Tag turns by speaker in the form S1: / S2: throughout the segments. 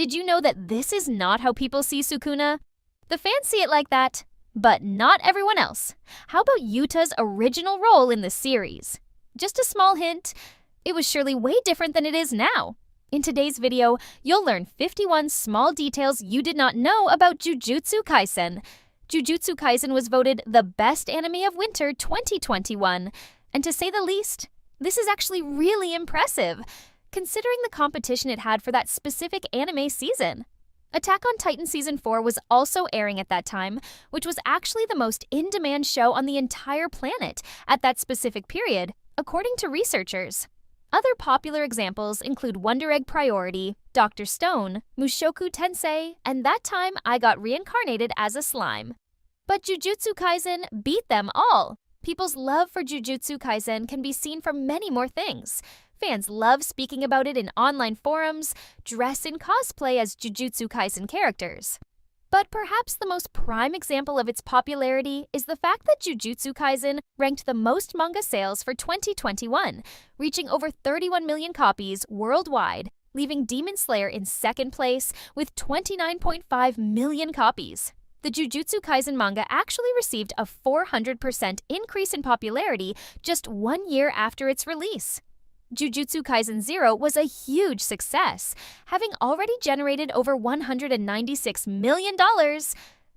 S1: Did you know that this is not how people see Sukuna? The fans see it like that, but not everyone else. How about Yuta's original role in the series? Just a small hint, it was surely way different than it is now. In today's video, you'll learn 51 small details you did not know about Jujutsu Kaisen. Jujutsu Kaisen was voted the best anime of winter 2021. And to say the least, this is actually really impressive, considering the competition it had for that specific anime season. Attack on Titan Season 4 was also airing at that time, which was actually the most in-demand show on the entire planet at that specific period, according to researchers. Other popular examples include Wonder Egg Priority, Dr. Stone, Mushoku Tensei, and That Time I Got Reincarnated as a Slime. But Jujutsu Kaisen beat them all. People's love for Jujutsu Kaisen can be seen from many more things. Fans love speaking about it in online forums, dress in cosplay as Jujutsu Kaisen characters. But perhaps the most prime example of its popularity is the fact that Jujutsu Kaisen ranked the most manga sales for 2021, reaching over 31 million copies worldwide, leaving Demon Slayer in second place with 29.5 million copies. The Jujutsu Kaisen manga actually received a 400% increase in popularity just 1 year after its release. Jujutsu Kaisen 0 was a huge success, having already generated over $196 million.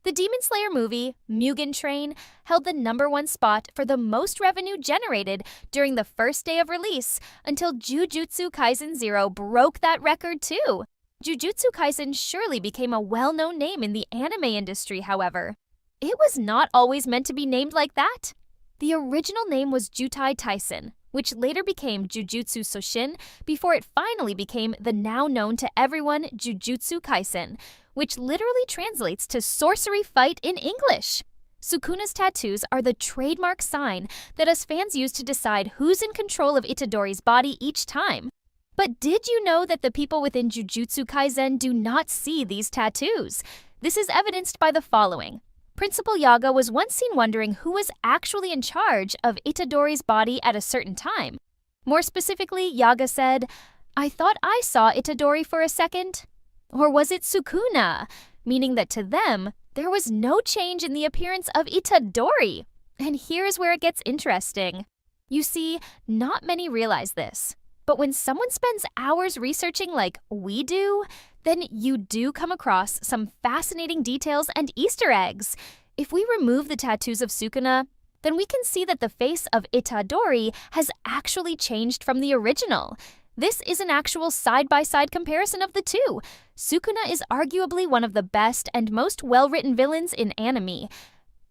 S1: The Demon Slayer movie, Mugen Train, held the #1 spot for the most revenue generated during the first day of release until Jujutsu Kaisen 0 broke that record too. Jujutsu Kaisen surely became a well-known name in the anime industry, however. It was not always meant to be named like that. The original name was Jutai Taisen, which later became Jujutsu Soshin before it finally became the now known to everyone Jujutsu Kaisen, which literally translates to sorcery fight in English. Sukuna's tattoos are the trademark sign that us fans use to decide who's in control of Itadori's body each time. But did you know that the people within Jujutsu Kaisen do not see these tattoos? This is evidenced by the following. Principal Yaga was once seen wondering who was actually in charge of Itadori's body at a certain time. More specifically, Yaga said, "I thought I saw Itadori for a second." Or was it Sukuna? Meaning that to them, there was no change in the appearance of Itadori. And here's where it gets interesting. You see, not many realize this. But when someone spends hours researching like we do, then you do come across some fascinating details and Easter eggs. If we remove the tattoos of Sukuna, then we can see that the face of Itadori has actually changed from the original. This is an actual side-by-side comparison of the two. Sukuna is arguably one of the best and most well-written villains in anime.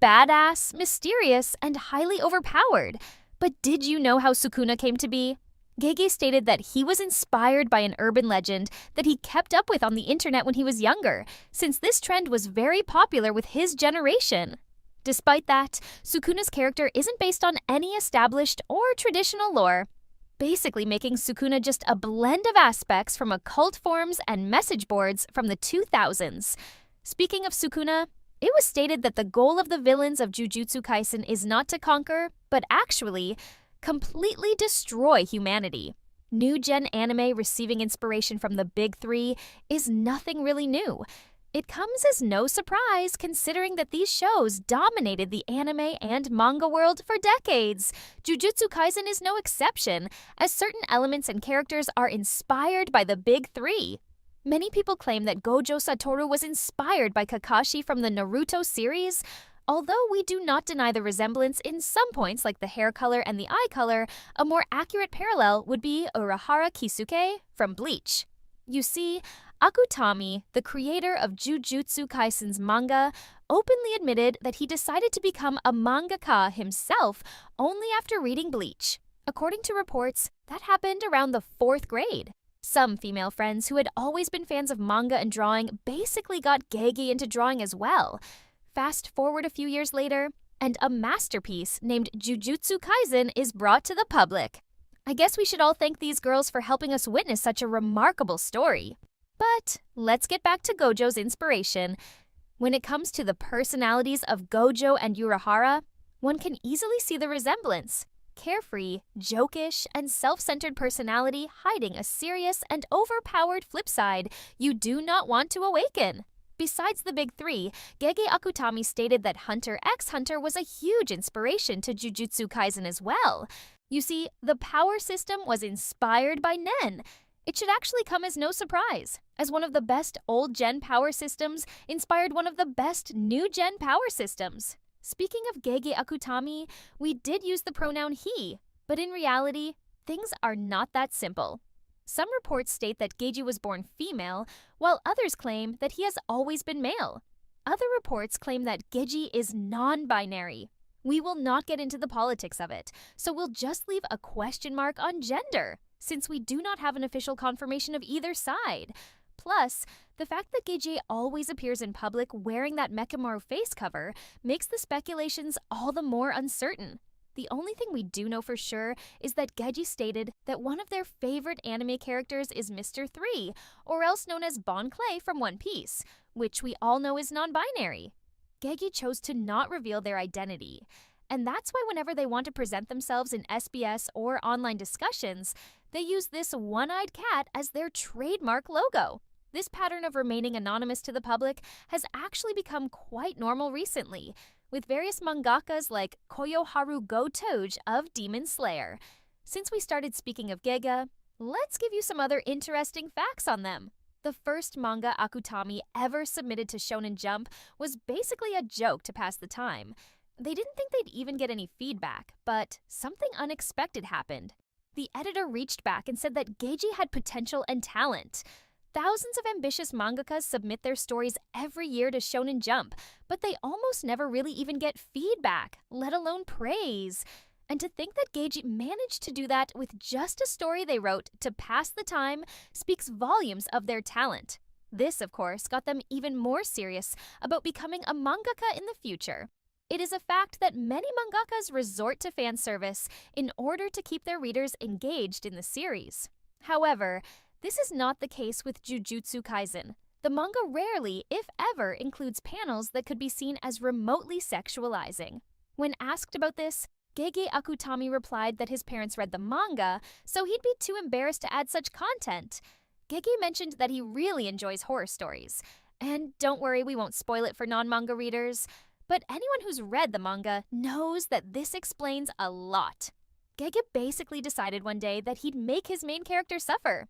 S1: Badass, mysterious, and highly overpowered. But did you know how Sukuna came to be? Gege stated that he was inspired by an urban legend that he kept up with on the internet when he was younger, since this trend was very popular with his generation. Despite that, Sukuna's character isn't based on any established or traditional lore, basically making Sukuna just a blend of aspects from occult forms and message boards from the 2000s. Speaking of Sukuna, it was stated that the goal of the villains of Jujutsu Kaisen is not to conquer, but actually completely destroy humanity. New-gen anime receiving inspiration from the big three is nothing really new. It comes as no surprise considering that these shows dominated the anime and manga world for decades. Jujutsu Kaisen is no exception, as certain elements and characters are inspired by the big three. Many people claim that Gojo Satoru was inspired by Kakashi from the Naruto series. Although we do not deny the resemblance in some points like the hair color and the eye color, a more accurate parallel would be Urahara Kisuke from Bleach. You see, Akutami, the creator of Jujutsu Kaisen's manga, openly admitted that he decided to become a mangaka himself only after reading Bleach. According to reports, that happened around the 4th grade. Some female friends who had always been fans of manga and drawing basically got Gege into drawing as well. Fast forward a few years later, and a masterpiece named Jujutsu Kaisen is brought to the public. I guess we should all thank these girls for helping us witness such a remarkable story. But let's get back to Gojo's inspiration. When it comes to the personalities of Gojo and Urahara, one can easily see the resemblance. Carefree, jokish, and self-centered personality hiding a serious and overpowered flip side you do not want to awaken. Besides the big three, Gege Akutami stated that Hunter x Hunter was a huge inspiration to Jujutsu Kaisen as well. You see, the power system was inspired by Nen. It should actually come as no surprise, as one of the best old-gen power systems inspired one of the best new-gen power systems. Speaking of Gege Akutami, we did use the pronoun he, but in reality, things are not that simple. Some reports state that Gege was born female, while others claim that he has always been male. Other reports claim that Gege is non-binary. We will not get into the politics of it, so we'll just leave a question mark on gender, since we do not have an official confirmation of either side. Plus, the fact that Gege always appears in public wearing that Mechamaru face cover makes the speculations all the more uncertain. The only thing we do know for sure is that Gege stated that one of their favorite anime characters is Mr. 3, or else known as Bon Clay from One Piece, which we all know is non-binary. Gege chose to not reveal their identity, and that's why whenever they want to present themselves in SBS or online discussions, they use this one-eyed cat as their trademark logo. This pattern of remaining anonymous to the public has actually become quite normal recently, with various mangakas like Koyoharu Go-Touge of Demon Slayer. Since we started speaking of Gege, let's give you some other interesting facts on them. The first manga Akutami ever submitted to Shonen Jump was basically a joke to pass the time. They didn't think they'd even get any feedback, but something unexpected happened. The editor reached back and said that Gege had potential and talent. Thousands of ambitious mangakas submit their stories every year to Shonen Jump, but they almost never really even get feedback, let alone praise. And to think that Gege managed to do that with just a story they wrote to pass the time speaks volumes of their talent. This, of course, got them even more serious about becoming a mangaka in the future. It is a fact that many mangakas resort to fan service in order to keep their readers engaged in the series. However, this is not the case with Jujutsu Kaisen. The manga rarely, if ever, includes panels that could be seen as remotely sexualizing. When asked about this, Gege Akutami replied that his parents read the manga, so he'd be too embarrassed to add such content. Gege mentioned that he really enjoys horror stories. And don't worry, we won't spoil it for non-manga readers. But anyone who's read the manga knows that this explains a lot. Gege basically decided one day that he'd make his main character suffer.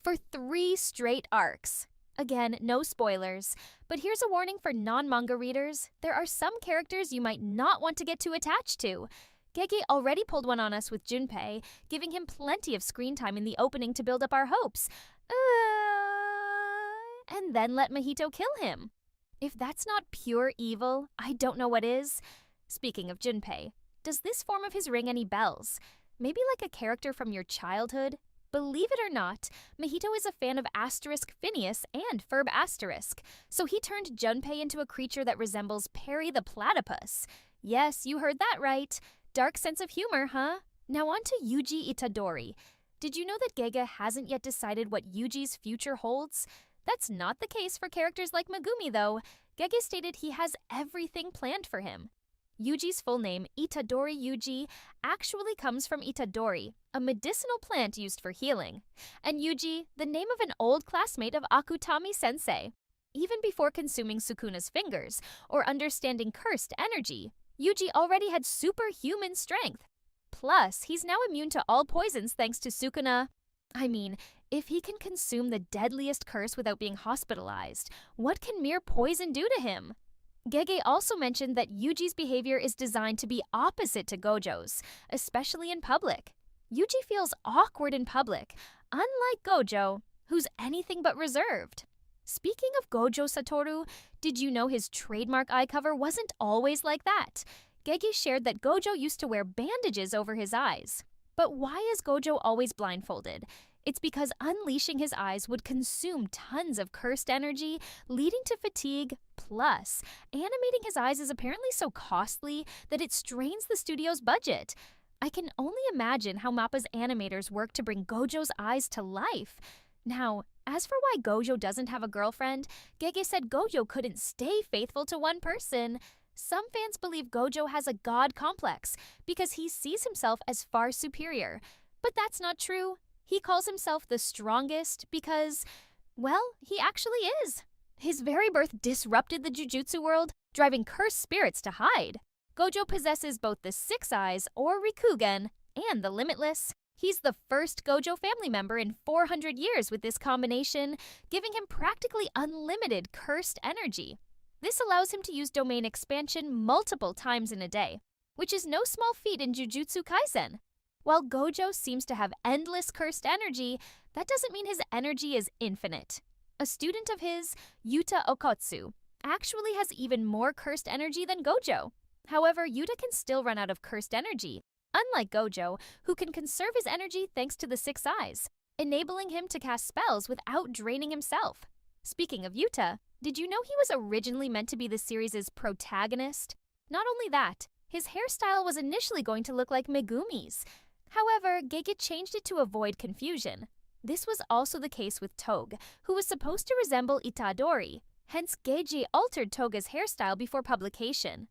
S1: For 3 straight arcs. Again, no spoilers, but here's a warning for non-manga readers. There are some characters you might not want to get too attached to. Gege already pulled one on us with Junpei, giving him plenty of screen time in the opening to build up our hopes. And then let Mahito kill him. If that's not pure evil, I don't know what is. Speaking of Junpei, does this form of his ring any bells? Maybe like a character from your childhood? Believe it or not, Mahito is a fan of Asterisk Phineas and Ferb Asterisk, so he turned Junpei into a creature that resembles Perry the Platypus. Yes, you heard that right. Dark sense of humor, huh? Now on to Yuji Itadori. Did you know that Gege hasn't yet decided what Yuji's future holds? That's not the case for characters like Megumi, though. Gege stated he has everything planned for him. Yuji's full name, Itadori Yuji, actually comes from Itadori, a medicinal plant used for healing, and Yuji, the name of an old classmate of Akutami-sensei. Even before consuming Sukuna's fingers or understanding cursed energy, Yuji already had superhuman strength. Plus, he's now immune to all poisons thanks to Sukuna. I mean, if he can consume the deadliest curse without being hospitalized, what can mere poison do to him? Gege also mentioned that Yuji's behavior is designed to be opposite to Gojo's, especially in public. Yuji feels awkward in public, unlike Gojo, who's anything but reserved. Speaking of Gojo Satoru, did you know his trademark eye cover wasn't always like that? Gege shared that Gojo used to wear bandages over his eyes. But why is Gojo always blindfolded? It's because unleashing his eyes would consume tons of cursed energy, leading to fatigue. Plus, animating his eyes is apparently so costly that it strains the studio's budget. I can only imagine how MAPPA's animators work to bring Gojo's eyes to life. Now, as for why Gojo doesn't have a girlfriend, Gege said Gojo couldn't stay faithful to one person. Some fans believe Gojo has a god complex because he sees himself as far superior. But that's not true. He calls himself the strongest because, well, he actually is. His very birth disrupted the Jujutsu world, driving cursed spirits to hide. Gojo possesses both the Six Eyes, or Rikugen, and the Limitless. He's the first Gojo family member in 400 years with this combination, giving him practically unlimited cursed energy. This allows him to use domain expansion multiple times in a day, which is no small feat in Jujutsu Kaisen. While Gojo seems to have endless cursed energy, that doesn't mean his energy is infinite. A student of his, Yuta Okotsu, actually has even more cursed energy than Gojo. However, Yuta can still run out of cursed energy, unlike Gojo, who can conserve his energy thanks to the Six Eyes, enabling him to cast spells without draining himself. Speaking of Yuta, did you know he was originally meant to be the series' protagonist? Not only that, his hairstyle was initially going to look like Megumi's. However, Gege changed it to avoid confusion. This was also the case with Toge, who was supposed to resemble Itadori. Hence, Gege altered Toge's hairstyle before publication.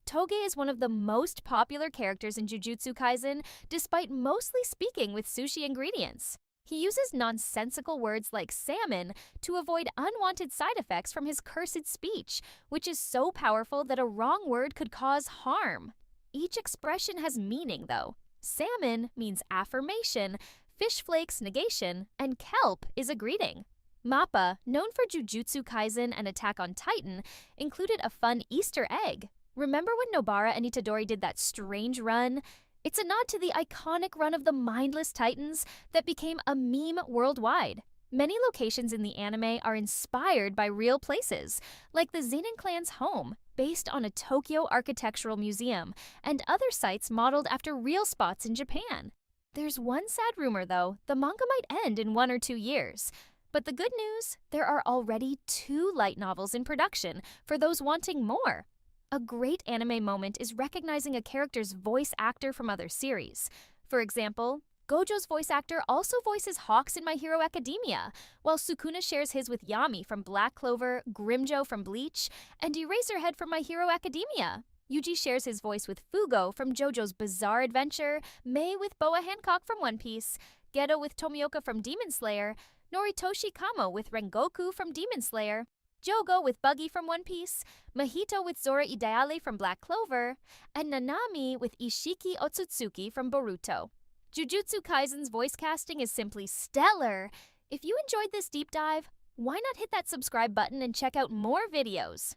S1: Toge is one of the most popular characters in Jujutsu Kaisen, despite mostly speaking with sushi ingredients. He uses nonsensical words like salmon to avoid unwanted side effects from his cursed speech, which is so powerful that a wrong word could cause harm. Each expression has meaning, though. Salmon means affirmation, fish flakes negation, and kelp is a greeting. Mappa, known for Jujutsu Kaisen and Attack on Titan, included a fun Easter egg. Remember when Nobara and Itadori did that strange run? It's a nod to the iconic run of the mindless titans that became a meme worldwide. Many locations in the anime are inspired by real places, like the Zenin clan's home, based on a Tokyo architectural museum, and other sites modeled after real spots in Japan. There's one sad rumor, though. The manga might end in 1 or 2 years. But the good news, there are already 2 light novels in production for those wanting more. A great anime moment is recognizing a character's voice actor from other series. For example, Gojo's voice actor also voices Hawks in My Hero Academia, while Sukuna shares his with Yami from Black Clover, Grimjo from Bleach, and Eraserhead from My Hero Academia. Yuji shares his voice with Fugo from JoJo's Bizarre Adventure, Mei with Boa Hancock from One Piece, Geto with Tomioka from Demon Slayer, Noritoshi Kamo with Rengoku from Demon Slayer, Jogo with Buggy from One Piece, Mahito with Zora Ideale from Black Clover, and Nanami with Ishiki Otsutsuki from Boruto. Jujutsu Kaisen's voice casting is simply stellar. If you enjoyed this deep dive, why not hit that subscribe button and check out more videos?